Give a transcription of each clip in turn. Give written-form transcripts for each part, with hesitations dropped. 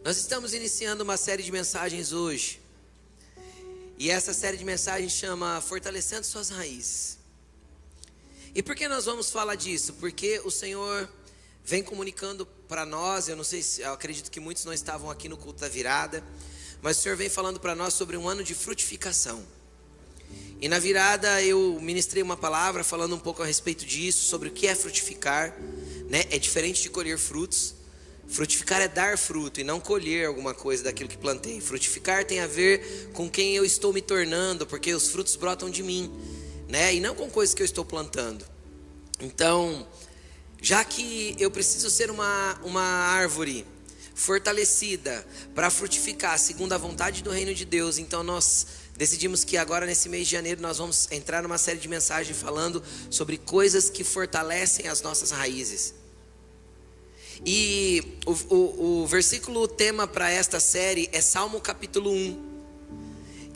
Nós estamos iniciando uma série de mensagens hoje. E essa série de mensagens chama Fortalecendo Suas Raízes. E por que nós vamos falar disso? Porque o Senhor vem comunicando para nós, eu acredito que muitos não estavam aqui no culto da virada, mas o Senhor vem falando para nós sobre um ano de frutificação. E na virada eu ministrei uma palavra falando um pouco a respeito disso, sobre o que é frutificar, né? É diferente de colher frutos. Frutificar é dar fruto e não colher alguma coisa daquilo que plantei. Frutificar tem a ver com quem eu estou me tornando, porque os frutos brotam de mim, né? E não com coisas que eu estou plantando. Então, já que eu preciso ser uma árvore fortalecida para frutificar segundo a vontade do reino de Deus, então nós decidimos que agora nesse mês de janeiro nós vamos entrar numa série de mensagens falando sobre coisas que fortalecem as nossas raízes. E o versículo tema para esta série é Salmo capítulo 1,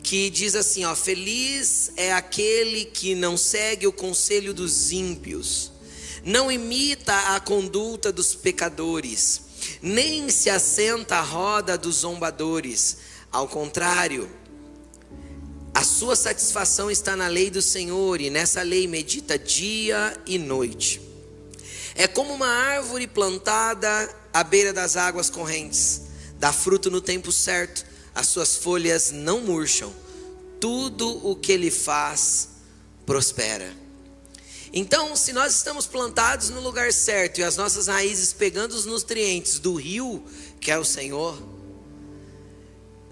que diz assim, ó: feliz é aquele que não segue o conselho dos ímpios, não imita a conduta dos pecadores, nem se assenta à roda dos zombadores. Ao contrário, a sua satisfação está na lei do Senhor, e nessa lei medita dia e noite. É como uma árvore plantada à beira das águas correntes, dá fruto no tempo certo, as suas folhas não murcham, tudo o que ele faz prospera. Então, se nós estamos plantados no lugar certo e as nossas raízes pegando os nutrientes do rio, que é o Senhor,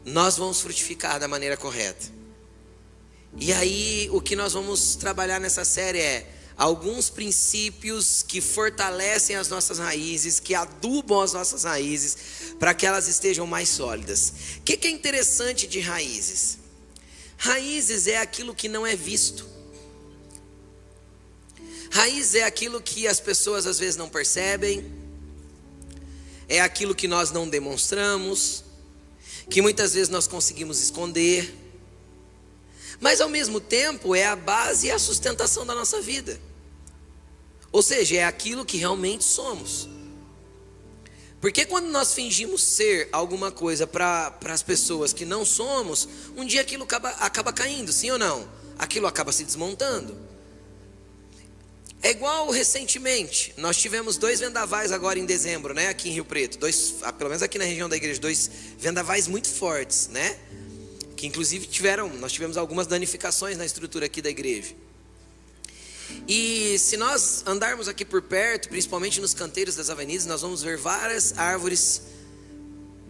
nós vamos frutificar da maneira correta. E aí, o que nós vamos trabalhar nessa série é alguns princípios que fortalecem as nossas raízes, que adubam as nossas raízes, para que elas estejam mais sólidas. O que é interessante de raízes? Raízes é aquilo que não é visto. Raiz é aquilo que as pessoas às vezes não percebem, é aquilo que nós não demonstramos, que muitas vezes nós conseguimos esconder, mas ao mesmo tempo é a base e a sustentação da nossa vida. Ou seja, é aquilo que realmente somos. Porque quando nós fingimos ser alguma coisa para as pessoas que não somos, um dia aquilo acaba caindo, sim ou não? Aquilo acaba se desmontando. É igual recentemente, nós tivemos 2 vendavais agora em dezembro, né? Aqui em Rio Preto, pelo menos aqui na região da igreja, 2 vendavais muito fortes, né? Que inclusive nós tivemos algumas danificações na estrutura aqui da igreja. E se nós andarmos aqui por perto, principalmente nos canteiros das avenidas, nós vamos ver várias árvores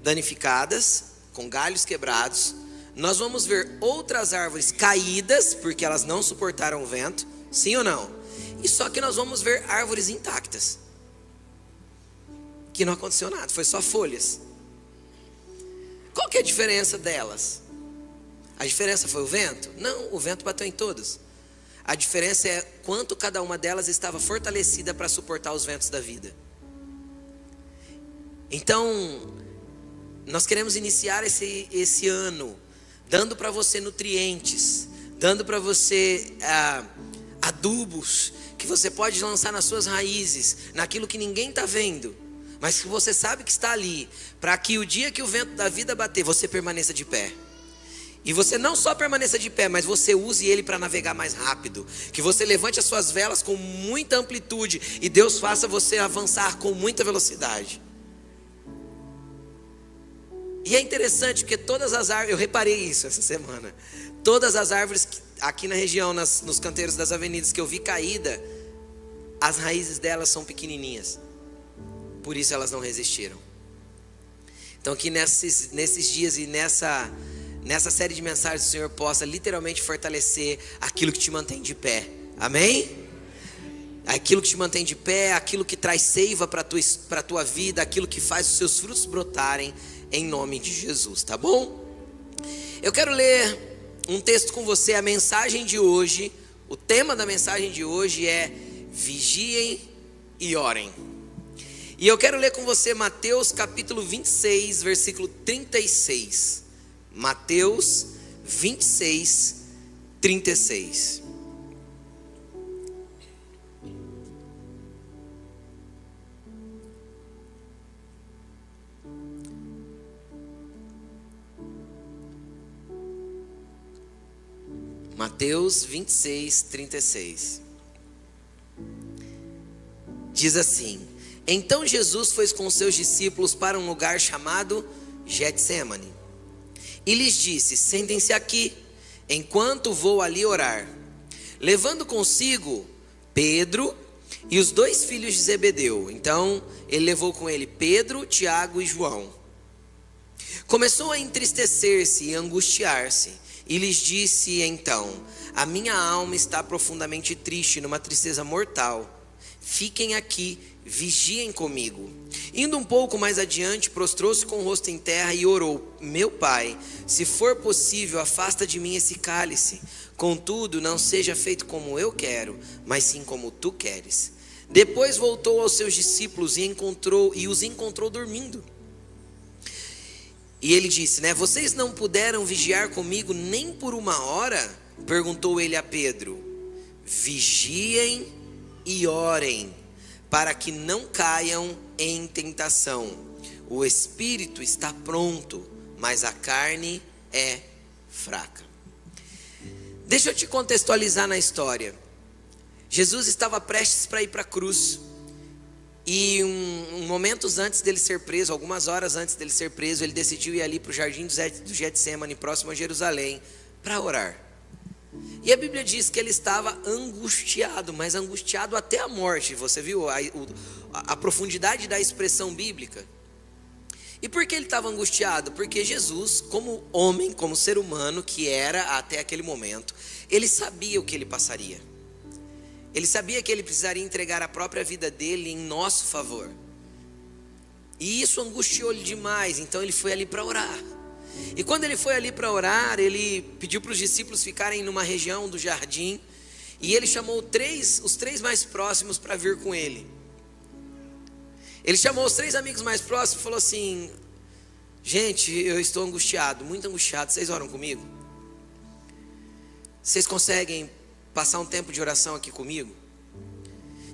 danificadas, com galhos quebrados. Nós vamos ver outras árvores caídas, porque elas não suportaram o vento, sim ou não? E só que nós vamos ver árvores intactas, que não aconteceu nada, foi só folhas. Qual que é a diferença delas? A diferença foi o vento? Não, o vento bateu em todas. A diferença é quanto cada uma delas estava fortalecida para suportar os ventos da vida. Então, nós queremos iniciar esse ano dando para você nutrientes, dando para você adubos que você pode lançar nas suas raízes, naquilo que ninguém está vendo, mas que você sabe que está ali, para que o dia que o vento da vida bater, você permaneça de pé. E você não só permaneça de pé, mas você use ele para navegar mais rápido. Que você levante as suas velas com muita amplitude e Deus faça você avançar com muita velocidade. E é interessante porque todas as árvores, eu reparei isso essa semana, todas as árvores aqui na região, nos canteiros das avenidas que eu vi caída, as raízes delas são pequenininhas. Por isso elas não resistiram. Então que nesses dias e nessa série de mensagens o Senhor possa literalmente fortalecer aquilo que te mantém de pé. Amém? Aquilo que te mantém de pé, aquilo que traz seiva para a tua vida, aquilo que faz os seus frutos brotarem, em nome de Jesus, tá bom? Eu quero ler um texto com você. A mensagem de hoje, o tema da mensagem de hoje é vigiem e orem. E eu quero ler com você Mateus capítulo 26, versículo 36. Mateus 26, 36. Mateus 26, 36. Diz assim: então Jesus foi com seus discípulos para um lugar chamado Getsêmani e lhes disse: sentem-se aqui, enquanto vou ali orar. Levando consigo Pedro e os 2 filhos de Zebedeu. Então ele levou com ele Pedro, Tiago e João. Começou a entristecer-se e angustiar-se, e lhes disse então: a minha alma está profundamente triste, numa tristeza mortal. Fiquem aqui, vigiem comigo. Indo um pouco mais adiante, prostrou-se com o rosto em terra e orou: meu pai, se for possível, afasta de mim esse cálice. Contudo, não seja feito como eu quero, mas sim como tu queres. Depois voltou aos seus discípulos e os encontrou dormindo. E ele disse, vocês não puderam vigiar comigo nem por 1 hora? Perguntou ele a Pedro. Vigiem e orem, para que não caiam em tentação. O espírito está pronto, mas a carne é fraca. Deixa eu te contextualizar na história. Jesus estava prestes para ir para a cruz. E momentos antes dele ser preso, algumas horas antes dele ser preso, ele decidiu ir ali para o jardim do Getsêmani, próximo a Jerusalém, para orar. E a Bíblia diz que ele estava angustiado, mas angustiado até a morte. Você viu a profundidade da expressão bíblica? E por que ele estava angustiado? Porque Jesus, como homem, como ser humano que era até aquele momento, ele sabia o que ele passaria. Ele sabia que ele precisaria entregar a própria vida dele em nosso favor. E isso angustiou ele demais, então ele foi ali para orar. E quando ele foi ali para orar, ele pediu para os discípulos ficarem numa região do jardim. E ele chamou os três mais próximos para vir com ele. Ele chamou os 3 amigos mais próximos e falou assim: gente, eu estou angustiado, muito angustiado, vocês oram comigo? Vocês conseguem passar um tempo de oração aqui comigo?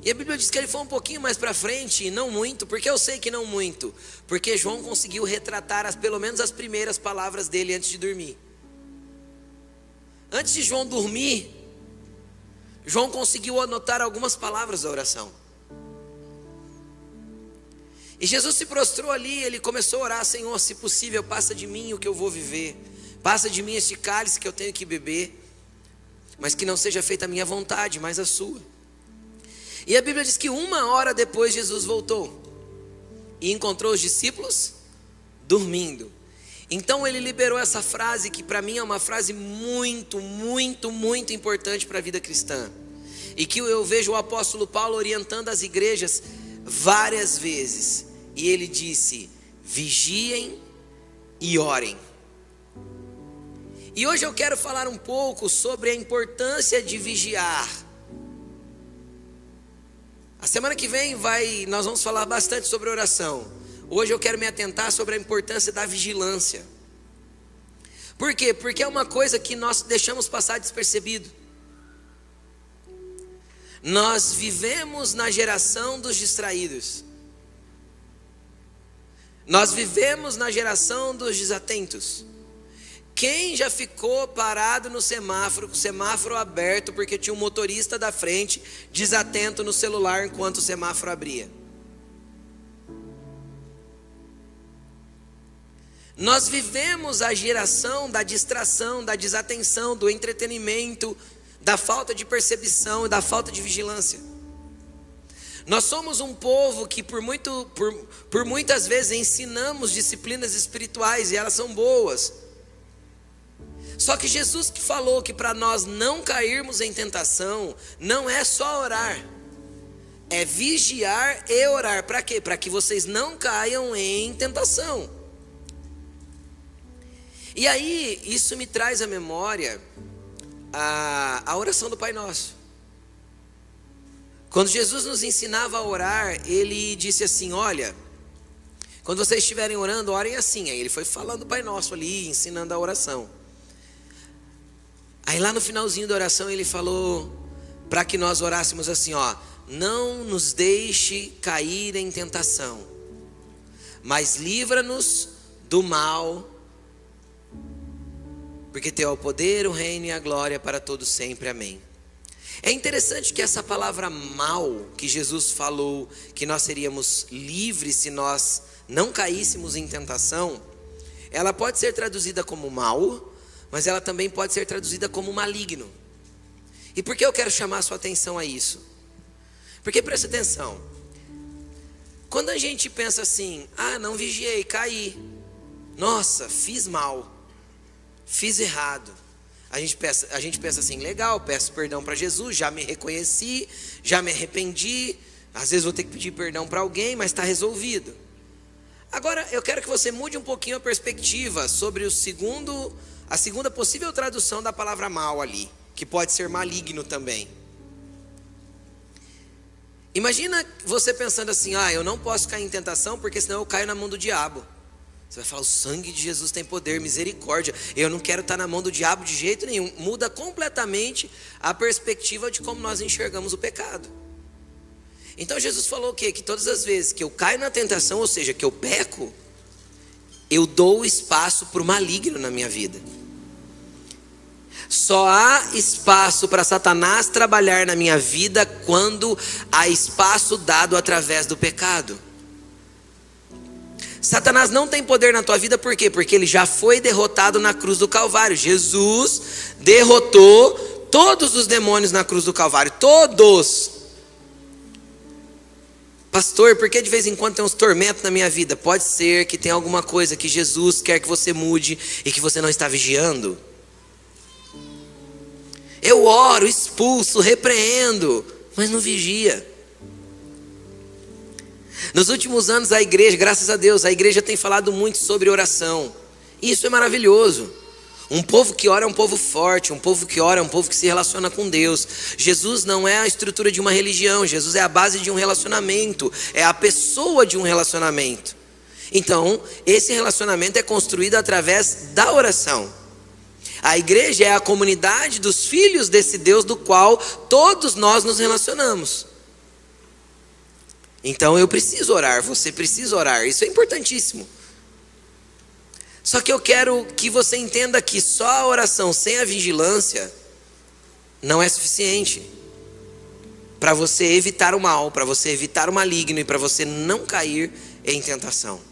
E a Bíblia diz que ele foi um pouquinho mais para frente, e não muito. Porque eu sei que não muito? Porque João conseguiu retratar pelo menos as primeiras palavras dele antes de dormir. Antes de João dormir, João conseguiu anotar algumas palavras da oração. E Jesus se prostrou ali, ele começou a orar: Senhor, se possível, passa de mim o que eu vou viver. Passa de mim este cálice que eu tenho que beber. Mas que não seja feita a minha vontade, mas a sua. E a Bíblia diz que 1 hora depois Jesus voltou. E encontrou os discípulos dormindo. Então ele liberou essa frase que para mim é uma frase muito, muito, muito importante para a vida cristã. E que eu vejo o apóstolo Paulo orientando as igrejas várias vezes. E ele disse: vigiem e orem. E hoje eu quero falar um pouco sobre a importância de vigiar. A semana que vem nós vamos falar bastante sobre oração. Hoje eu quero me atentar sobre a importância da vigilância. Por quê? Porque é uma coisa que nós deixamos passar despercebido. Nós vivemos na geração dos distraídos. Nós vivemos na geração dos desatentos. Quem já ficou parado no semáforo, com o semáforo aberto, porque tinha um motorista da frente desatento no celular enquanto o semáforo abria? Nós vivemos a geração da distração, da desatenção, do entretenimento, da falta de percepção e da falta de vigilância. Nós somos um povo que por muitas vezes ensinamos disciplinas espirituais e elas são boas. Só que Jesus que falou que para nós não cairmos em tentação, não é só orar, é vigiar e orar. Para quê? Para que vocês não caiam em tentação. E aí, isso me traz à memória a oração do Pai Nosso. Quando Jesus nos ensinava a orar, ele disse assim: olha, quando vocês estiverem orando, orem assim. Aí ele foi falando do Pai Nosso ali, ensinando a oração. Aí lá no finalzinho da oração ele falou para que nós orássemos assim, não nos deixe cair em tentação, mas livra-nos do mal. porque teu é o poder, o reino e a glória para todos sempre, amém. É interessante que essa palavra mal, que Jesus falou que nós seríamos livres se nós não caíssemos em tentação, ela pode ser traduzida como mal, mas ela também pode ser traduzida como maligno. E por que eu quero chamar a sua atenção a isso? Porque presta atenção, quando a gente pensa assim, não vigiei, caí, nossa, fiz mal, fiz errado, a gente pensa assim, legal, peço perdão para Jesus, já me reconheci, já me arrependi, às vezes vou ter que pedir perdão para alguém, mas está resolvido. Agora eu quero que você mude um pouquinho a perspectiva sobre a segunda possível tradução da palavra mal ali, que pode ser maligno também. Imagina você pensando assim, eu não posso cair em tentação porque senão eu caio na mão do diabo. Você vai falar, o sangue de Jesus tem poder, misericórdia, eu não quero estar na mão do diabo de jeito nenhum. Muda completamente a perspectiva de como nós enxergamos o pecado. Então Jesus falou o quê? Que todas as vezes que eu caio na tentação, ou seja, que eu peco, eu dou espaço para o maligno na minha vida. Só há espaço para Satanás trabalhar na minha vida quando há espaço dado através do pecado. Satanás não tem poder na tua vida, por quê? Porque ele já foi derrotado na cruz do Calvário. Jesus derrotou todos os demônios na cruz do Calvário, todos. Pastor, por que de vez em quando tem uns tormentos na minha vida? Pode ser que tenha alguma coisa que Jesus quer que você mude e que você não está vigiando. Eu oro, expulso, repreendo, mas não vigia. Nos últimos anos a igreja, graças a Deus, a igreja tem falado muito sobre oração. E isso é maravilhoso. Um povo que ora é um povo forte, um povo que ora é um povo que se relaciona com Deus. Jesus não é a estrutura de uma religião, Jesus é a base de um relacionamento, é a pessoa de um relacionamento. Então, esse relacionamento é construído através da oração. A igreja é a comunidade dos filhos desse Deus do qual todos nós nos relacionamos. Então eu preciso orar, você precisa orar, isso é importantíssimo. Só que eu quero que você entenda que só a oração sem a vigilância não é suficiente para você evitar o mal, para você evitar o maligno e para você não cair em tentação.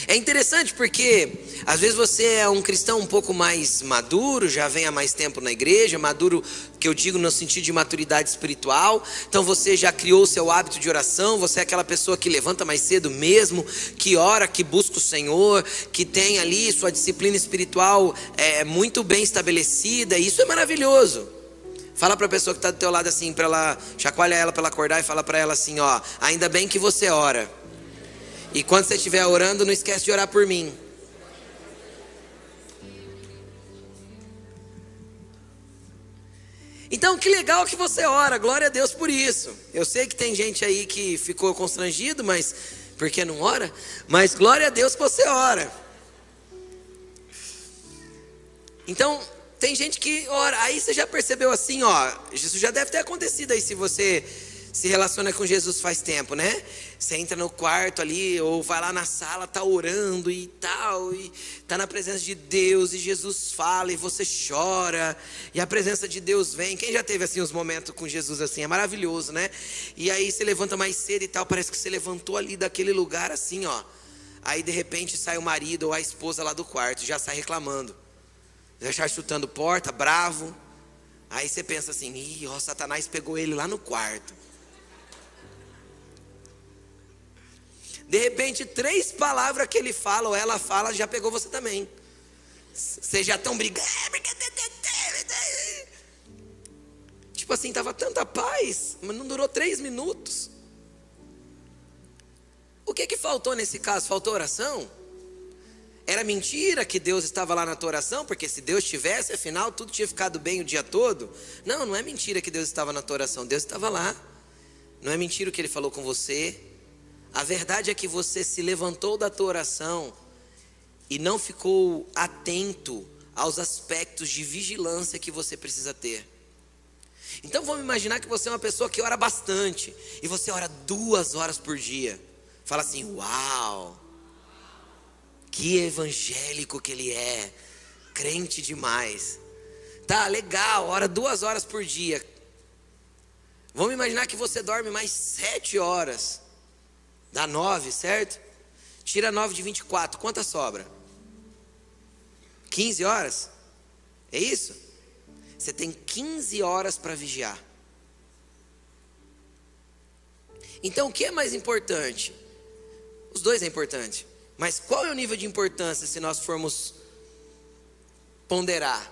É interessante porque às vezes você é um cristão um pouco mais maduro, já vem há mais tempo na igreja, maduro que eu digo no sentido de maturidade espiritual, então você já criou o seu hábito de oração, você é aquela pessoa que levanta mais cedo mesmo, que ora, que busca o Senhor, que tem ali sua disciplina espiritual muito bem estabelecida, e isso é maravilhoso. Fala para a pessoa que está do teu lado assim, para ela, chacoalha ela para ela acordar e fala para ela assim, ainda bem que você ora. E quando você estiver orando, não esquece de orar por mim. Então, que legal que você ora, glória a Deus por isso. Eu sei que tem gente aí que ficou constrangido, mas porque não ora? Mas glória a Deus que você ora. Então, tem gente que ora, aí você já percebeu assim, isso já deve ter acontecido aí se você se relaciona com Jesus faz tempo, né? Você entra no quarto ali, ou vai lá na sala, tá orando e tal, e tá na presença de Deus, e Jesus fala, e você chora, e a presença de Deus vem. Quem já teve assim os momentos com Jesus assim? É maravilhoso, né? E aí você levanta mais cedo e tal, parece que você levantou ali daquele lugar assim, aí de repente sai o marido ou a esposa lá do quarto, já sai reclamando, já está chutando porta, bravo. Aí você pensa assim, Satanás pegou ele lá no quarto. De repente, 3 palavras que ele fala ou ela fala, já pegou você também. Vocês já estão brigando. Tipo assim, estava tanta paz, mas não durou 3 minutos. O que faltou nesse caso? Faltou oração? Era mentira que Deus estava lá na tua oração? Porque se Deus tivesse, afinal, tudo tinha ficado bem o dia todo? Não, não é mentira que Deus estava na tua oração. Deus estava lá. Não é mentira o que Ele falou com você. A verdade é que você se levantou da tua oração e não ficou atento aos aspectos de vigilância que você precisa ter. Então vamos imaginar que você é uma pessoa que ora bastante e você ora 2 horas por dia. Fala assim, uau! Que evangélico que ele é, crente demais. Tá, legal, ora 2 horas por dia. Vamos imaginar que você dorme mais 7 horas. Dá 9, certo? Tira 9 de 24, quantas sobra? 15 horas? É isso? Você tem 15 horas para vigiar. Então o que é mais importante? Os dois é importante. Mas qual é o nível de importância se nós formos ponderar?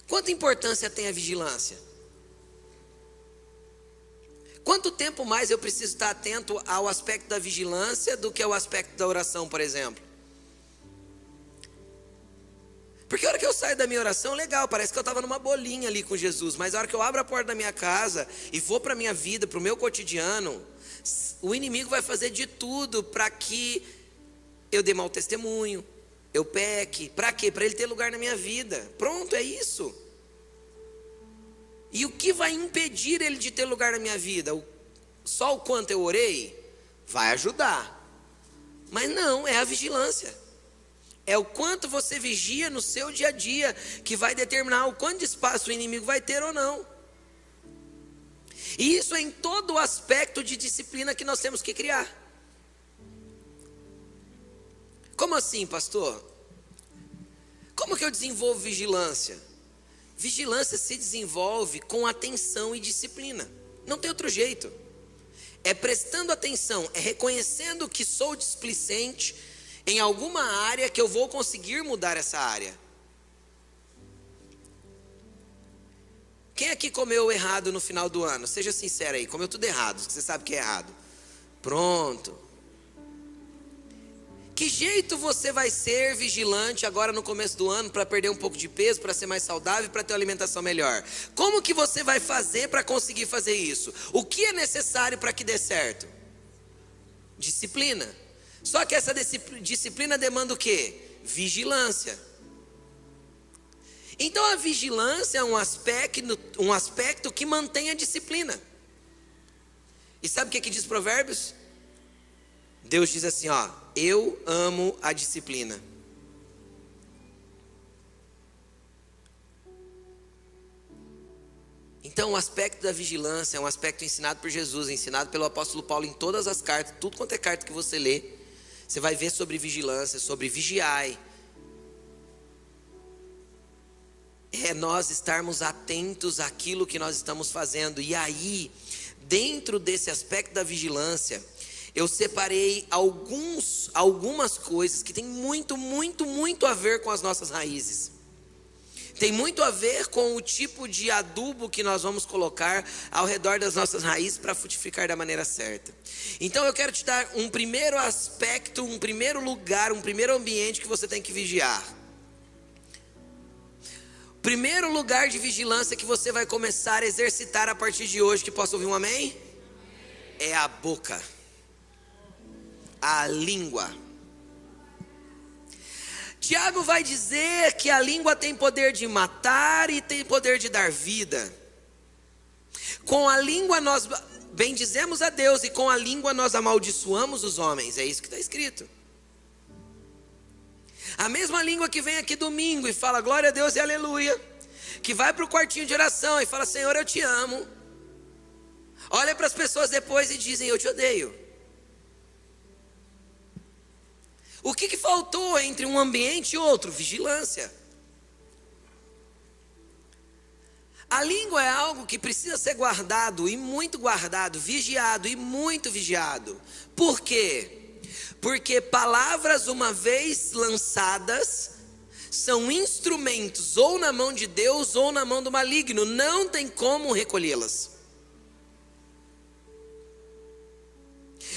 Quanta importância tem a vigilância? Quanto tempo mais eu preciso estar atento ao aspecto da vigilância do que ao aspecto da oração, por exemplo? Porque a hora que eu saio da minha oração, legal, parece que eu estava numa bolinha ali com Jesus. Mas a hora que eu abro a porta da minha casa e vou para a minha vida, para o meu cotidiano, o inimigo vai fazer de tudo para que eu dê mau testemunho, eu peque. Para quê? Para ele ter lugar na minha vida. Pronto, é isso. E o que vai impedir ele de ter lugar na minha vida? Só o quanto eu orei? Vai ajudar. Mas não, é a vigilância. É o quanto você vigia no seu dia a dia que vai determinar o quanto de espaço o inimigo vai ter ou não. E isso é em todo o aspecto de disciplina que nós temos que criar. Como assim, pastor? Como que eu desenvolvo vigilância? Vigilância se desenvolve com atenção e disciplina. Não tem outro jeito. É prestando atenção, é reconhecendo que sou displicente em alguma área que eu vou conseguir mudar essa área. Quem aqui comeu errado no final do ano? Seja sincero aí, comeu tudo errado, você sabe que é errado. Pronto. Que jeito você vai ser vigilante agora no começo do ano para perder um pouco de peso, para ser mais saudável, para ter uma alimentação melhor? Como que você vai fazer para conseguir fazer isso? O que é necessário para que dê certo? Disciplina. Só que essa disciplina demanda o quê? Vigilância. Então a vigilância é um aspecto que mantém a disciplina. E sabe o que diz Provérbios? Deus diz assim, ó, eu amo a disciplina. Então o aspecto da vigilância é um aspecto ensinado por Jesus, ensinado pelo apóstolo Paulo em todas as cartas, tudo quanto é carta que você lê, você vai ver sobre vigilância, sobre vigiai. É nós estarmos atentos àquilo que nós estamos fazendo. E aí, dentro desse aspecto da vigilância, eu separei algumas coisas que tem muito a ver com as nossas raízes. Tem muito a ver com o tipo de adubo que nós vamos colocar ao redor das nossas raízes para frutificar da maneira certa. Então eu quero te dar um primeiro aspecto, um primeiro lugar, um primeiro ambiente que você tem que vigiar. Primeiro lugar de vigilância que você vai começar a exercitar a partir de hoje, que posso ouvir um amém? É a boca. A língua. Tiago vai dizer que a língua tem poder de matar e tem poder de dar vida. Com a língua nós bendizemos a Deus e com a língua nós amaldiçoamos os homens. É isso que está escrito. A mesma língua que vem aqui domingo e fala glória a Deus e aleluia, que vai para o quartinho de oração e fala Senhor eu te amo, olha para as pessoas depois e dizem eu te odeio. O que faltou entre um ambiente e outro? Vigilância. A língua é algo que precisa ser guardado e muito guardado, vigiado e muito vigiado. Por quê? Porque palavras uma vez lançadas são instrumentos ou na mão de Deus ou na mão do maligno. Não tem como recolhê-las.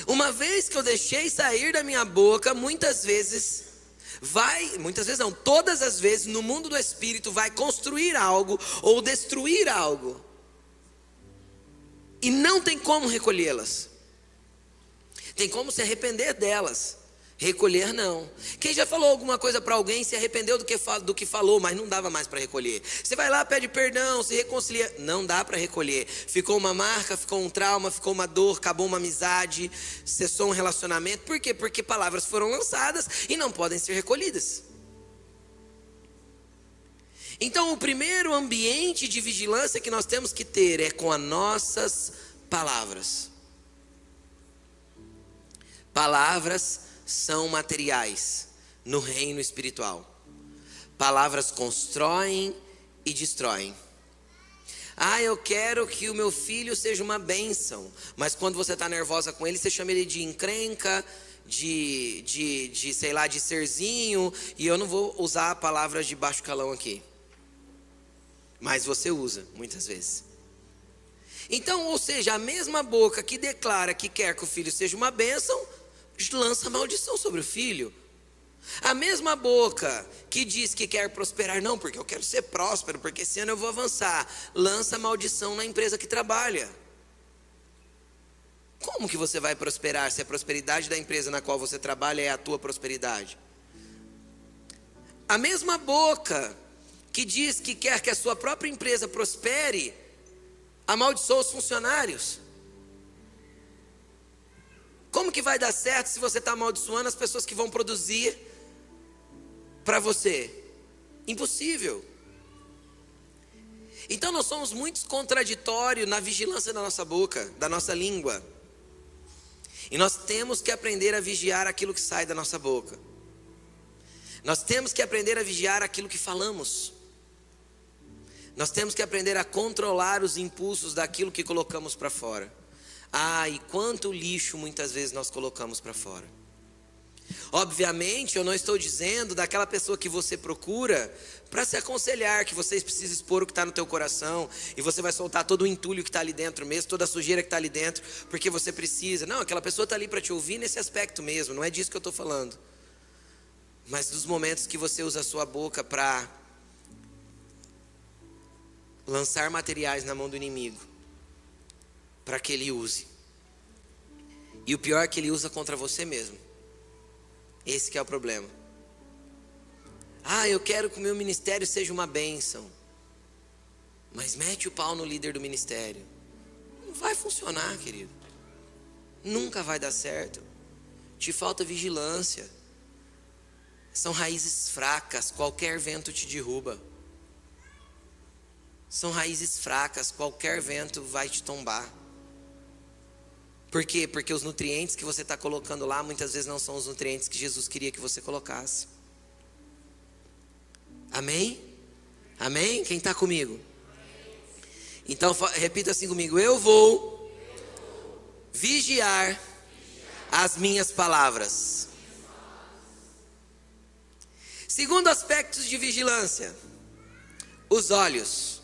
Uma vez que eu deixei sair da minha boca, todas as vezes no mundo do espírito vai construir algo ou destruir algo. E não tem como recolhê-las. Tem como se arrepender delas. Recolher não. Quem já falou alguma coisa para alguém, se arrependeu do que falou, mas não dava mais para recolher. Você vai lá, pede perdão, se reconcilia, não dá para recolher. Ficou uma marca, ficou um trauma, ficou uma dor, acabou uma amizade, cessou um relacionamento. Por quê? Porque palavras foram lançadas e não podem ser recolhidas. Então o primeiro ambiente de vigilância que nós temos que ter é com as nossas palavras. Palavras são materiais no reino espiritual. Palavras constroem e destroem. Eu quero que o meu filho seja uma bênção. Mas quando você está nervosa com ele, você chama ele de encrenca, sei lá, de serzinho. E eu não vou usar palavras de baixo calão aqui. Mas você usa, muitas vezes. Então, ou seja, a mesma boca que declara que quer que o filho seja uma bênção, lança maldição sobre o filho. A mesma boca que diz que quer prosperar, não, porque eu quero ser próspero, porque esse ano eu vou avançar, lança maldição na empresa que trabalha. Como que você vai prosperar se a prosperidade da empresa na qual você trabalha é a tua prosperidade? A mesma boca que diz que quer que a sua própria empresa prospere, amaldiçoa os funcionários. Como que vai dar certo se você está amaldiçoando as pessoas que vão produzir para você? Impossível. Então nós somos muito contraditórios na vigilância da nossa boca, da nossa língua. E nós temos que aprender a vigiar aquilo que sai da nossa boca. Nós temos que aprender a vigiar aquilo que falamos. Nós temos que aprender a controlar os impulsos daquilo que colocamos para fora. E quanto lixo muitas vezes nós colocamos para fora. Obviamente eu não estou dizendo daquela pessoa que você procura para se aconselhar, que você precisa expor o que está no teu coração, e você vai soltar todo o entulho que está ali dentro mesmo, toda a sujeira que está ali dentro, porque você precisa. Não, aquela pessoa está ali para te ouvir nesse aspecto mesmo, não é disso que eu estou falando. Mas dos momentos que você usa a sua boca para lançar materiais na mão do inimigo, para que ele use. E o pior é que ele usa contra você mesmo. Esse que é o problema. Eu quero que o meu ministério seja uma bênção. Mas mete o pau no líder do ministério. Não vai funcionar, querido. Nunca vai dar certo. Te falta vigilância. São raízes fracas, qualquer vento te derruba. São raízes fracas, qualquer vento vai te tombar. Por quê? Porque os nutrientes que você está colocando lá, muitas vezes não são os nutrientes que Jesus queria que você colocasse. Amém? Amém? Quem está comigo? Então repita assim comigo: eu vou vigiar as minhas palavras. Segundo aspecto de vigilância, os olhos.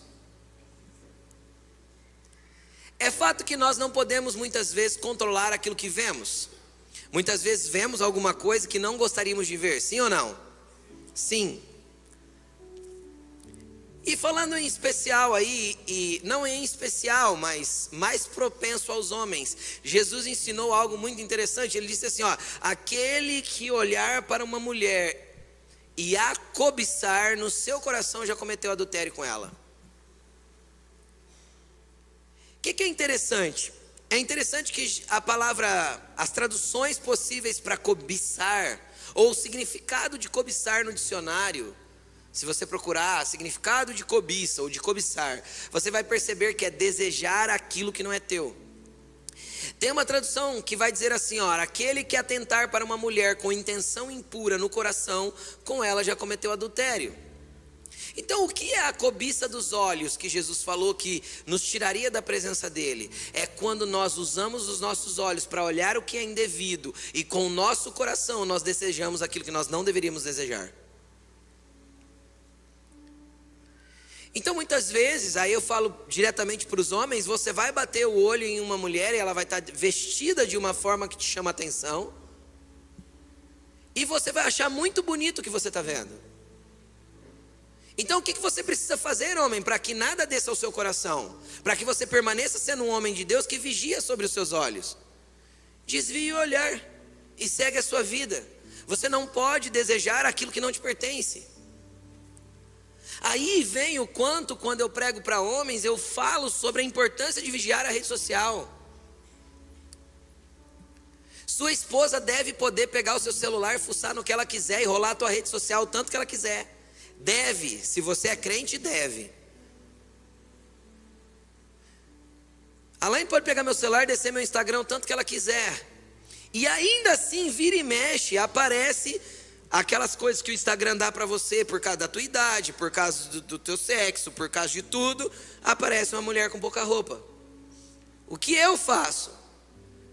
É fato que nós não podemos muitas vezes controlar aquilo que vemos. Muitas vezes vemos alguma coisa que não gostaríamos de ver, sim ou não? Sim. E falando em especial aí, e não em especial, mas mais propenso aos homens, Jesus ensinou algo muito interessante. Ele disse assim, aquele que olhar para uma mulher e a cobiçar no seu coração já cometeu adultério com ela. O que é interessante? É interessante que a palavra, as traduções possíveis para cobiçar, ou o significado de cobiçar no dicionário, se você procurar significado de cobiça ou de cobiçar, você vai perceber que é desejar aquilo que não é teu. Tem uma tradução que vai dizer assim, aquele que atentar para uma mulher com intenção impura no coração, com ela já cometeu adultério. Então o que é a cobiça dos olhos que Jesus falou que nos tiraria da presença dele? É quando nós usamos os nossos olhos para olhar o que é indevido e com o nosso coração nós desejamos aquilo que nós não deveríamos desejar. Então muitas vezes, aí eu falo diretamente para os homens, você vai bater o olho em uma mulher e ela vai estar vestida de uma forma que te chama a atenção, e você vai achar muito bonito o que você está vendo. Então o que você precisa fazer, homem, para que nada desça ao seu coração? Para que você permaneça sendo um homem de Deus que vigia sobre os seus olhos. Desvie o olhar e segue a sua vida. Você não pode desejar aquilo que não te pertence. Aí vem o quanto, quando eu prego para homens, eu falo sobre a importância de vigiar a rede social. Sua esposa deve poder pegar o seu celular, fuçar no que ela quiser e rolar a tua rede social o tanto que ela quiser. Deve, se você é crente, deve. A Laine pode pegar meu celular e descer meu Instagram o tanto que ela quiser. E ainda assim, vira e mexe, aparece aquelas coisas que o Instagram dá para você, por causa da tua idade, por causa do teu sexo, por causa de tudo, aparece uma mulher com pouca roupa. O que eu faço?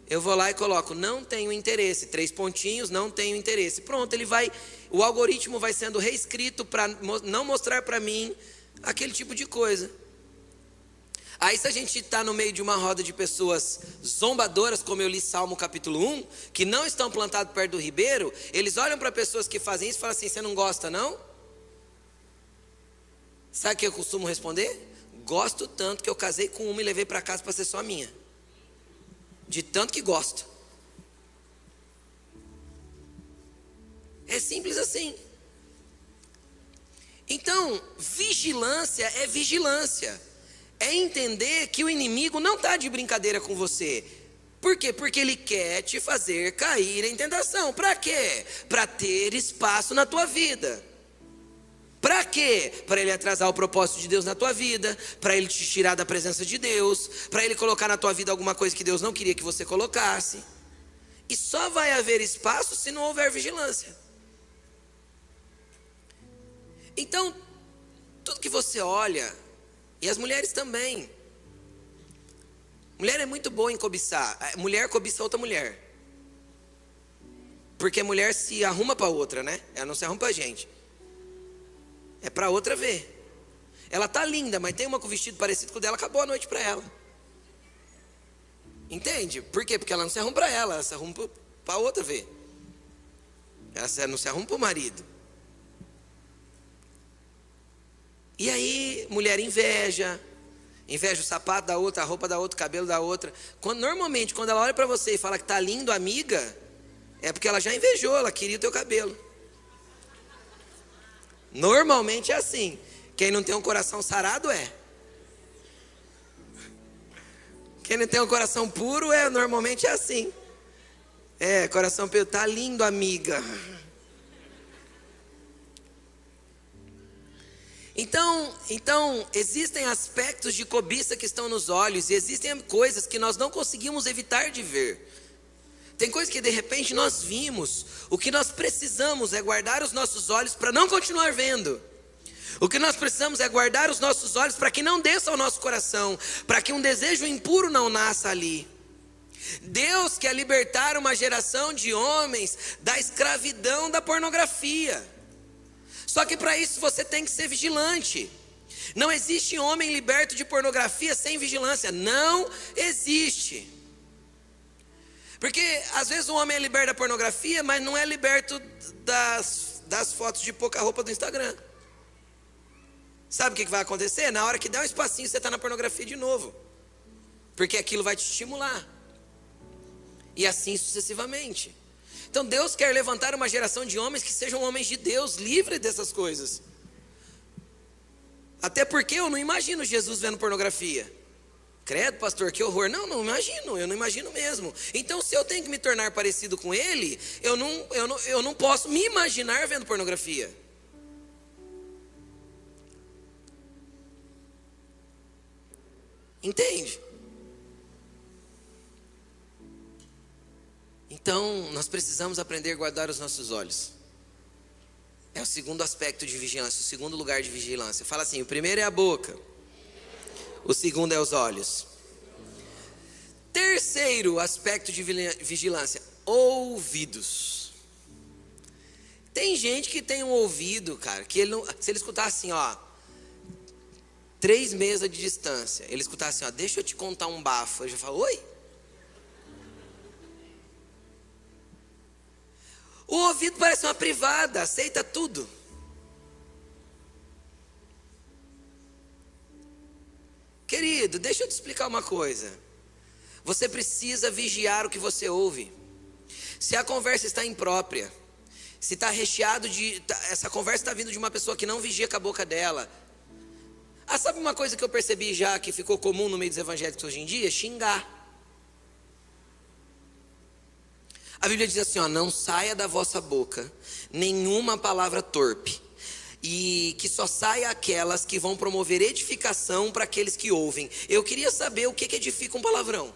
Eu vou lá e coloco, não tenho interesse, 3 pontinhos, não tenho interesse. Pronto, o algoritmo vai sendo reescrito para não mostrar para mim aquele tipo de coisa. Aí se a gente está no meio de uma roda de pessoas zombadoras, como eu li Salmo capítulo 1, que não estão plantados perto do ribeiro, eles olham para pessoas que fazem isso e falam assim, você não gosta não? Sabe o que eu costumo responder? Gosto tanto que eu casei com uma e levei para casa para ser só minha. De tanto que gosto. É simples assim. Então, vigilância é vigilância. É entender que o inimigo não está de brincadeira com você. Por quê? Porque ele quer te fazer cair em tentação. Para quê? Para ter espaço na tua vida. Para quê? Para ele atrasar o propósito de Deus na tua vida, para ele te tirar da presença de Deus, para ele colocar na tua vida alguma coisa que Deus não queria que você colocasse. E só vai haver espaço se não houver vigilância. Então, tudo que você olha, e as mulheres também. Mulher é muito boa em cobiçar. Mulher cobiça outra mulher. Porque a mulher se arruma para outra, né? Ela não se arruma para a gente. É para outra ver. Ela tá linda, mas tem uma com vestido parecido com o dela, acabou a noite para ela. Entende? Por quê? Porque ela não se arruma para ela se arruma para outra ver. Ela não se arruma para o marido. E aí, mulher inveja o sapato da outra, a roupa da outra, o cabelo da outra. Normalmente, quando ela olha para você e fala que tá lindo, amiga, é porque ela já invejou, ela queria o teu cabelo. Normalmente é assim. Quem não tem um coração sarado é. Quem não tem um coração puro normalmente é assim. Coração puro, tá lindo, amiga. Então, existem aspectos de cobiça que estão nos olhos, e existem coisas que nós não conseguimos evitar de ver. Tem coisas que de repente nós vimos. O que nós precisamos é guardar os nossos olhos para não continuar vendo. O que nós precisamos é guardar os nossos olhos para que não desça ao nosso coração, para que um desejo impuro não nasça ali. Deus quer libertar uma geração de homens da escravidão da pornografia. Só que para isso você tem que ser vigilante. Não existe homem liberto de pornografia sem vigilância. Não existe. Porque às vezes o homem é liberto da pornografia, mas não é liberto das fotos de pouca roupa do Instagram. Sabe o que vai acontecer? Na hora que der um espacinho, você está na pornografia de novo. Porque aquilo vai te estimular. E assim sucessivamente. Então Deus quer levantar uma geração de homens que sejam homens de Deus, livres dessas coisas. Até porque eu não imagino Jesus vendo pornografia. Credo, pastor, que horror. Não imagino, eu não imagino mesmo. Então se eu tenho que me tornar parecido com ele, eu não posso me imaginar vendo pornografia. Entende? Então, nós precisamos aprender a guardar os nossos olhos. É o segundo aspecto de vigilância, o segundo lugar de vigilância. Fala assim, o primeiro é a boca. O segundo é os olhos. Terceiro aspecto de vigilância, ouvidos. Tem gente que tem um ouvido, cara, que ele não, se ele escutar assim, 3 mesas de distância, ele escutar assim, deixa eu te contar um bafo, ele já fala, oi? O ouvido parece uma privada, aceita tudo. Querido, deixa eu te explicar uma coisa. Você precisa vigiar o que você ouve. Se a conversa está imprópria, Se está recheado essa conversa está vindo de uma pessoa que não vigia com a boca dela. Sabe uma coisa que eu percebi já que ficou comum no meio dos evangélicos hoje em dia? Xingar. A Bíblia diz assim, não saia da vossa boca nenhuma palavra torpe, e que só saia aquelas que vão promover edificação para aqueles que ouvem. Eu queria saber o que edifica um palavrão.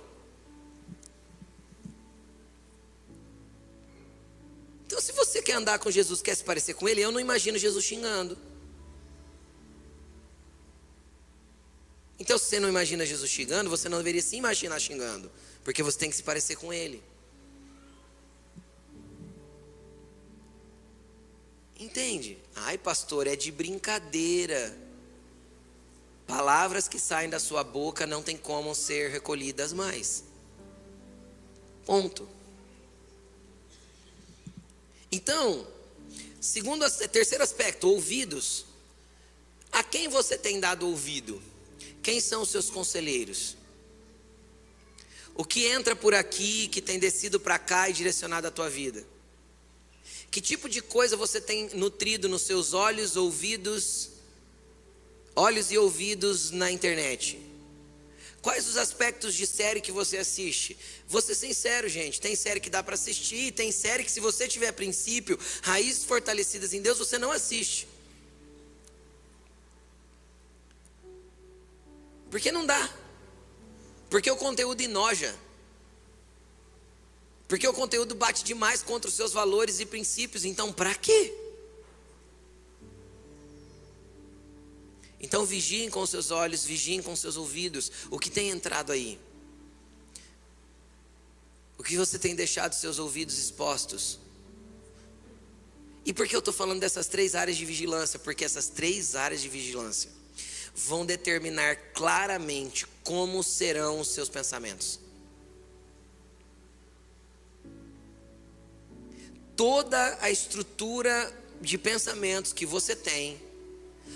Então, se você quer andar com Jesus, quer se parecer com Ele, eu não imagino Jesus xingando. Então, se você não imagina Jesus xingando, você não deveria se imaginar xingando, porque você tem que se parecer com Ele. Entende? Ai, pastor, é de brincadeira. Palavras que saem da sua boca não tem como ser recolhidas mais. Ponto. Então, terceiro aspecto, ouvidos. A quem você tem dado ouvido? Quem são os seus conselheiros? O que entra por aqui, que tem descido para cá e direcionado a tua vida? Que tipo de coisa você tem nutrido nos seus olhos e ouvidos na internet? Quais os aspectos de série que você assiste? Vou ser sincero, gente, tem série que dá para assistir, tem série que, se você tiver princípio, raízes fortalecidas em Deus, você não assiste. Porque não dá. Porque o conteúdo enoja. Porque o conteúdo bate demais contra os seus valores e princípios. Então, para quê? Então, vigiem com os seus olhos, vigiem com os seus ouvidos. O que tem entrado aí? O que você tem deixado seus ouvidos expostos? E por que eu estou falando dessas 3 áreas de vigilância? Porque essas 3 áreas de vigilância vão determinar claramente como serão os seus pensamentos. Toda a estrutura de pensamentos que você tem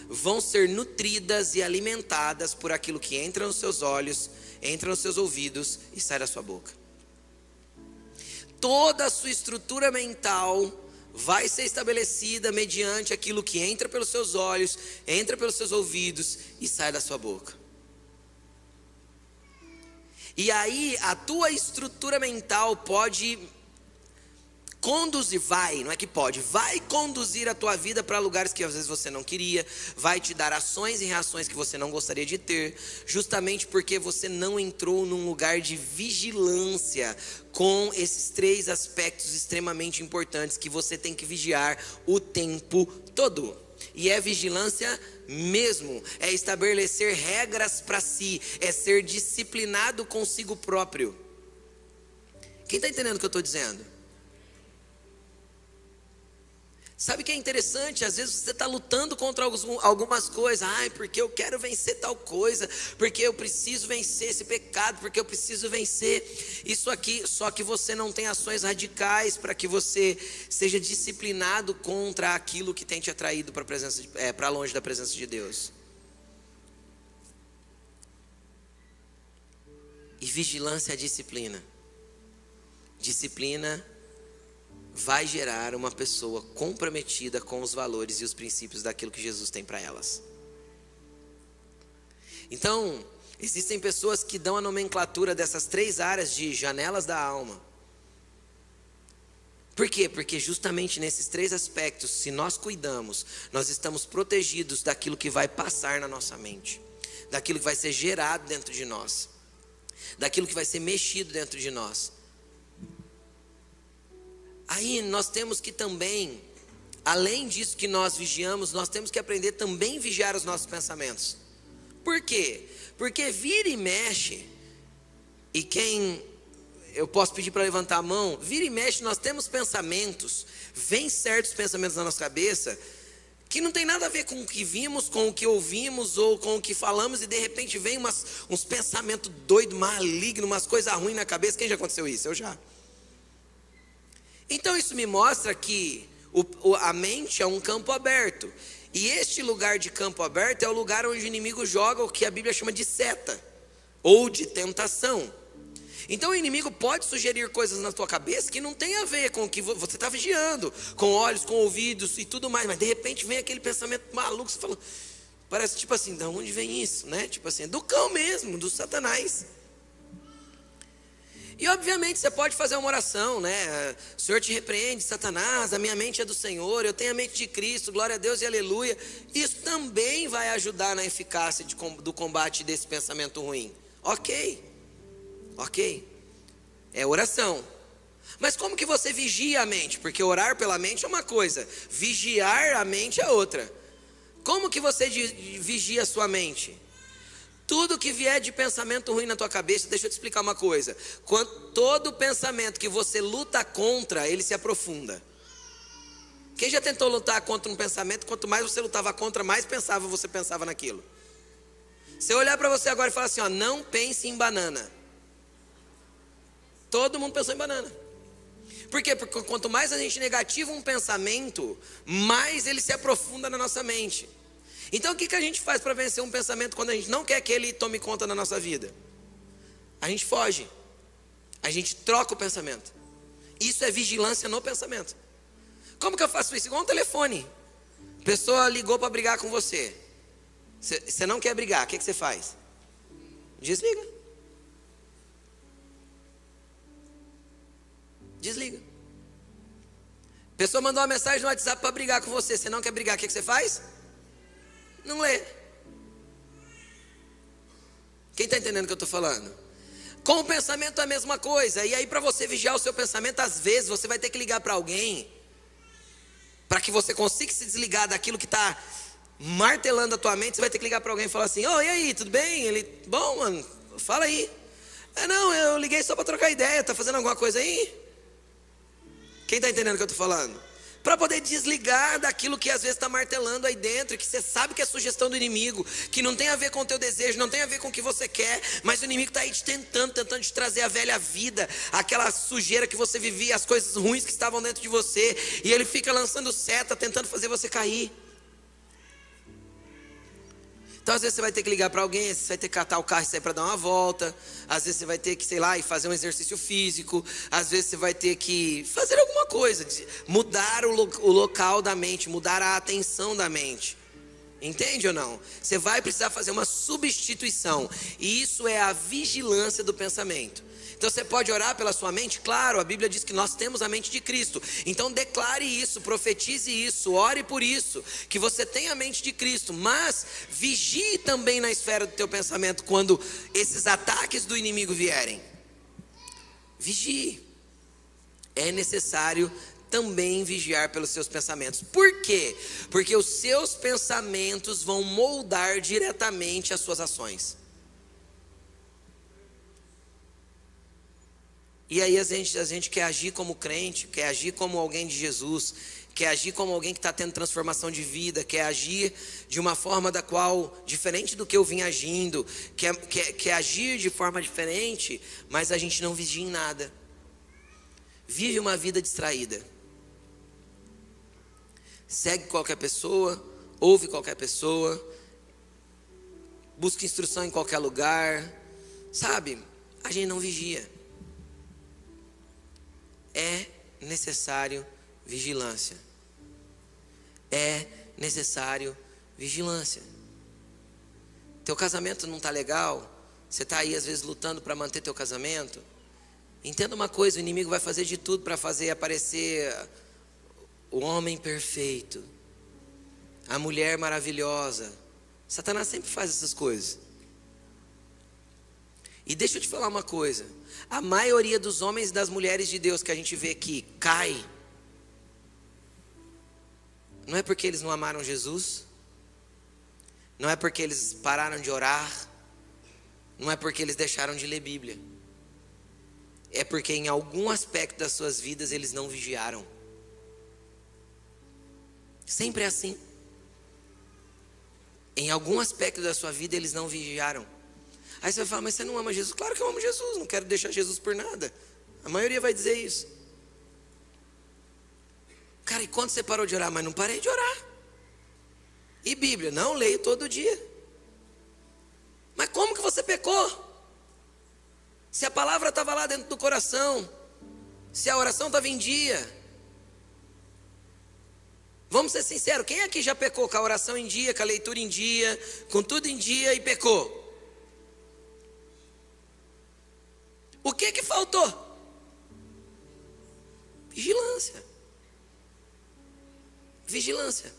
vão ser nutridas e alimentadas por aquilo que entra nos seus olhos, entra nos seus ouvidos e sai da sua boca. Toda a sua estrutura mental vai ser estabelecida mediante aquilo que entra pelos seus olhos, entra pelos seus ouvidos e sai da sua boca. E aí a tua estrutura mental pode conduzir, vai conduzir a tua vida para lugares que às vezes você não queria, vai te dar ações e reações que você não gostaria de ter, justamente porque você não entrou num lugar de vigilância com esses 3 aspectos extremamente importantes que você tem que vigiar o tempo todo. E é vigilância mesmo, é estabelecer regras para si, é ser disciplinado consigo próprio. Quem está entendendo o que eu estou dizendo? Sabe o que é interessante? Às vezes você está lutando contra algumas coisas. Porque eu quero vencer tal coisa, porque eu preciso vencer esse pecado, porque eu preciso vencer isso aqui. Só que você não tem ações radicais para que você seja disciplinado contra aquilo que tem te atraído para longe da presença de Deus. E vigilância é disciplina. Disciplina vai gerar uma pessoa comprometida com os valores e os princípios daquilo que Jesus tem para elas. Então, existem pessoas que dão a nomenclatura dessas 3 áreas de janelas da alma. Por quê? Porque justamente nesses 3 aspectos, se nós cuidamos, nós estamos protegidos daquilo que vai passar na nossa mente, daquilo que vai ser gerado dentro de nós, daquilo que vai ser mexido dentro de nós. Aí nós temos que também, além disso que nós vigiamos, nós temos que aprender também a vigiar os nossos pensamentos. Por quê? Porque vira e mexe, e quem eu posso pedir para levantar a mão, vira e mexe, nós temos pensamentos, vem certos pensamentos na nossa cabeça, que não tem nada a ver com o que vimos, com o que ouvimos ou com o que falamos, e de repente vem uns pensamentos doidos, malignos, umas coisas ruins na cabeça. Quem já aconteceu isso? Eu já. Então isso me mostra que a mente é um campo aberto. E este lugar de campo aberto é o lugar onde o inimigo joga o que a Bíblia chama de seta, ou de tentação. Então o inimigo pode sugerir coisas na tua cabeça que não tem a ver com o que você está vigiando, com olhos, com ouvidos e tudo mais, mas de repente vem aquele pensamento maluco, você fala, parece tipo assim, de onde vem isso, né? Tipo assim, do cão mesmo, do Satanás. E obviamente você pode fazer uma oração, né? O Senhor te repreende, Satanás, a minha mente é do Senhor, eu tenho a mente de Cristo, glória a Deus e aleluia. Isso também vai ajudar na eficácia do combate desse pensamento ruim. Ok, é oração. Mas como que você vigia a mente? Porque orar pela mente é uma coisa, vigiar a mente é outra. Como que você vigia a sua mente? Tudo que vier de pensamento ruim na tua cabeça, deixa eu te explicar uma coisa. Todo pensamento que você luta contra, ele se aprofunda. Quem já tentou lutar contra um pensamento, quanto mais você lutava contra, mais você pensava naquilo. Se eu olhar para você agora e falar assim, ó, não pense em banana. Todo mundo pensou em banana. Por quê? Porque quanto mais a gente negativa um pensamento, mais ele se aprofunda na nossa mente. Então o que a gente faz para vencer um pensamento quando a gente não quer que ele tome conta da nossa vida? A gente foge. A gente troca o pensamento. Isso é vigilância no pensamento. Como que eu faço isso? Igual um telefone. A pessoa ligou para brigar com você. Você não quer brigar, o que você faz? Desliga. Desliga. A pessoa mandou uma mensagem no WhatsApp para brigar com você. Você não quer brigar, o que você faz? Não lê. Quem está entendendo o que eu estou falando? Com o pensamento é a mesma coisa. E aí para você vigiar o seu pensamento, às vezes você vai ter que ligar para alguém, para que você consiga se desligar daquilo que está martelando a tua mente. Você vai ter que ligar para alguém e falar assim, e aí, tudo bem? Ele, bom mano, fala aí. Não, eu liguei só para trocar ideia, tá fazendo alguma coisa aí? Quem está entendendo o que eu estou falando? Para poder desligar daquilo que às vezes está martelando aí dentro, que você sabe que é sugestão do inimigo, que não tem a ver com o teu desejo, não tem a ver com o que você quer, mas o inimigo está aí te tentando te trazer a velha vida, aquela sujeira que você vivia, as coisas ruins que estavam dentro de você, e ele fica lançando seta, tentando fazer você cair. Então às vezes você vai ter que ligar para alguém, você vai ter que catar o carro e sair para dar uma volta. Às vezes você vai ter que, sei lá, ir fazer um exercício físico. Às vezes você vai ter que fazer alguma coisa, mudar o local da mente, mudar a atenção da mente. Entende ou não? Você vai precisar fazer uma substituição. E isso é a vigilância do pensamento. Então você pode orar pela sua mente? Claro, a Bíblia diz que nós temos a mente de Cristo. Então declare isso, profetize isso, ore por isso, que você tem a mente de Cristo. Mas vigie também na esfera do teu pensamento quando esses ataques do inimigo vierem. Vigie. É necessário também vigiar pelos seus pensamentos. Por quê? Porque os seus pensamentos vão moldar diretamente as suas ações. E aí a gente quer agir como crente, quer agir como alguém de Jesus, quer agir como alguém que está tendo transformação de vida, quer agir de uma forma da qual, diferente do que eu vim agindo, quer agir de forma diferente, mas a gente não vigia em nada. Vive uma vida distraída. Segue qualquer pessoa, ouve qualquer pessoa, busca instrução em qualquer lugar, sabe? A gente não vigia. É necessário vigilância. É necessário vigilância. Teu casamento não está legal? Você está aí às vezes lutando para manter teu casamento? Entenda uma coisa, o inimigo vai fazer de tudo para fazer aparecer o homem perfeito, a mulher maravilhosa. Satanás sempre faz essas coisas. E deixa eu te falar uma coisa, a maioria dos homens e das mulheres de Deus que a gente vê aqui cai, não é porque eles não amaram Jesus, não é porque eles pararam de orar, não é porque eles deixaram de ler Bíblia, é porque em algum aspecto das suas vidas eles não vigiaram. Sempre é assim. Em algum aspecto da sua vida eles não vigiaram. Aí você vai falar, mas você não ama Jesus? Claro que eu amo Jesus, não quero deixar Jesus por nada. A maioria vai dizer isso. Cara, e quando você parou de orar? Mas não parei de orar. E Bíblia? Não, leio todo dia. Mas como que você pecou? Se a palavra estava lá dentro do coração, se a oração estava em dia. Vamos ser sinceros, quem aqui já pecou com a oração em dia, com a leitura em dia, com tudo em dia e pecou? O que faltou? Vigilância. Vigilância.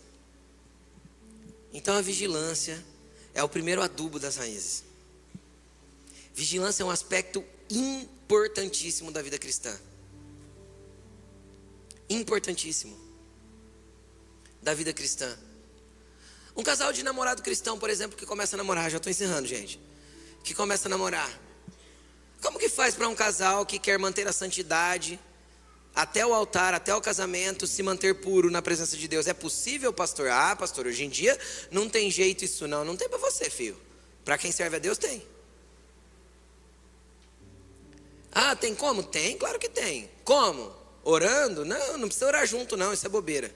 Então a vigilância é o primeiro adubo das raízes. Vigilância é um aspecto importantíssimo da vida cristã. Importantíssimo da vida cristã. Um casal de namorado cristão, por exemplo, que começa a namorar, já estou encerrando, gente, que começa a namorar. Como que faz para um casal que quer manter a santidade até o altar, até o casamento, se manter puro na presença de Deus? É possível, pastor? Ah, pastor, hoje em dia não tem jeito isso não. Não tem para você, filho. Para quem serve a Deus tem. Ah, tem como? Tem, claro que tem. Como? Orando? Não precisa orar junto não, isso é bobeira.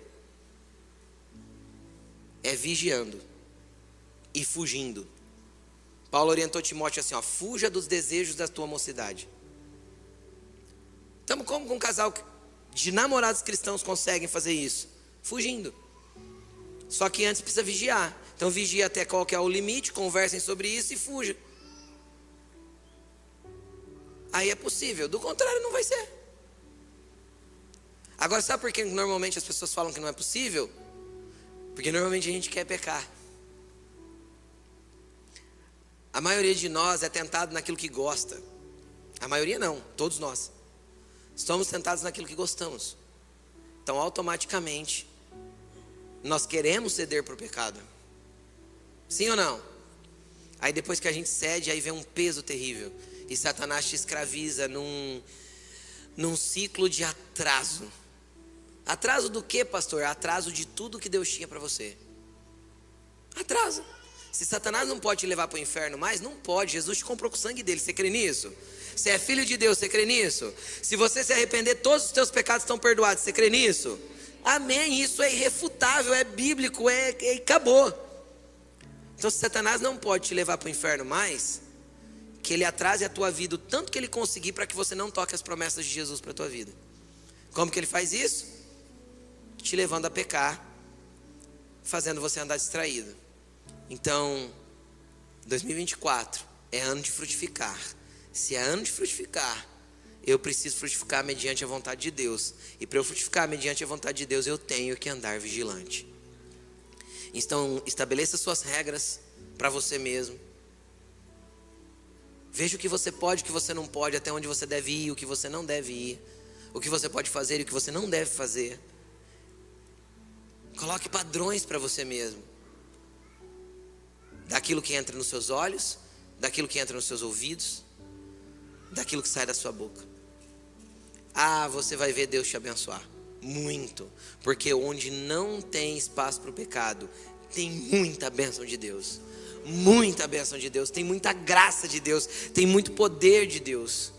É vigiando e fugindo. Paulo orientou Timóteo assim, ó, fuja dos desejos da tua mocidade. Então, como um casal de namorados cristãos conseguem fazer isso? Fugindo. Só que antes precisa vigiar. Então vigia até qual que é o limite, conversem sobre isso e fuja. Aí é possível, do contrário não vai ser. Agora sabe por que normalmente as pessoas falam que não é possível? Porque normalmente a gente quer pecar. A maioria de nós é tentado naquilo que gosta. A maioria não, todos nós. Estamos tentados naquilo que gostamos. Então automaticamente nós queremos ceder para o pecado. Sim ou não? Aí depois que a gente cede, aí vem um peso terrível. E Satanás te escraviza num ciclo de atraso. Atraso do que, pastor? Atraso de tudo que Deus tinha para você. Atraso. Se Satanás não pode te levar para o inferno mais, não pode. Jesus te comprou com o sangue dele, você crê nisso? Você é filho de Deus, você crê nisso? Se você se arrepender, todos os teus pecados estão perdoados, você crê nisso? Amém, isso é irrefutável, é bíblico, acabou. Então se Satanás não pode te levar para o inferno mais, que ele atrase a tua vida o tanto que ele conseguir para que você não toque as promessas de Jesus para a tua vida. Como que ele faz isso? Te levando a pecar, fazendo você andar distraído. Então, 2024 é ano de frutificar. Se é ano de frutificar, eu preciso frutificar mediante a vontade de Deus. E para eu frutificar mediante a vontade de Deus, eu tenho que andar vigilante. Então, estabeleça suas regras para você mesmo. Veja o que você pode, o que você não pode, até onde você deve ir, o que você não deve ir, o que você pode fazer e o que você não deve fazer. Coloque padrões para você mesmo. Daquilo que entra nos seus olhos, daquilo que entra nos seus ouvidos, daquilo que sai da sua boca. Ah, você vai ver Deus te abençoar. Muito. Porque onde não tem espaço para o pecado, tem muita bênção de Deus. Muita bênção de Deus. Tem muita graça de Deus. Tem muito poder de Deus.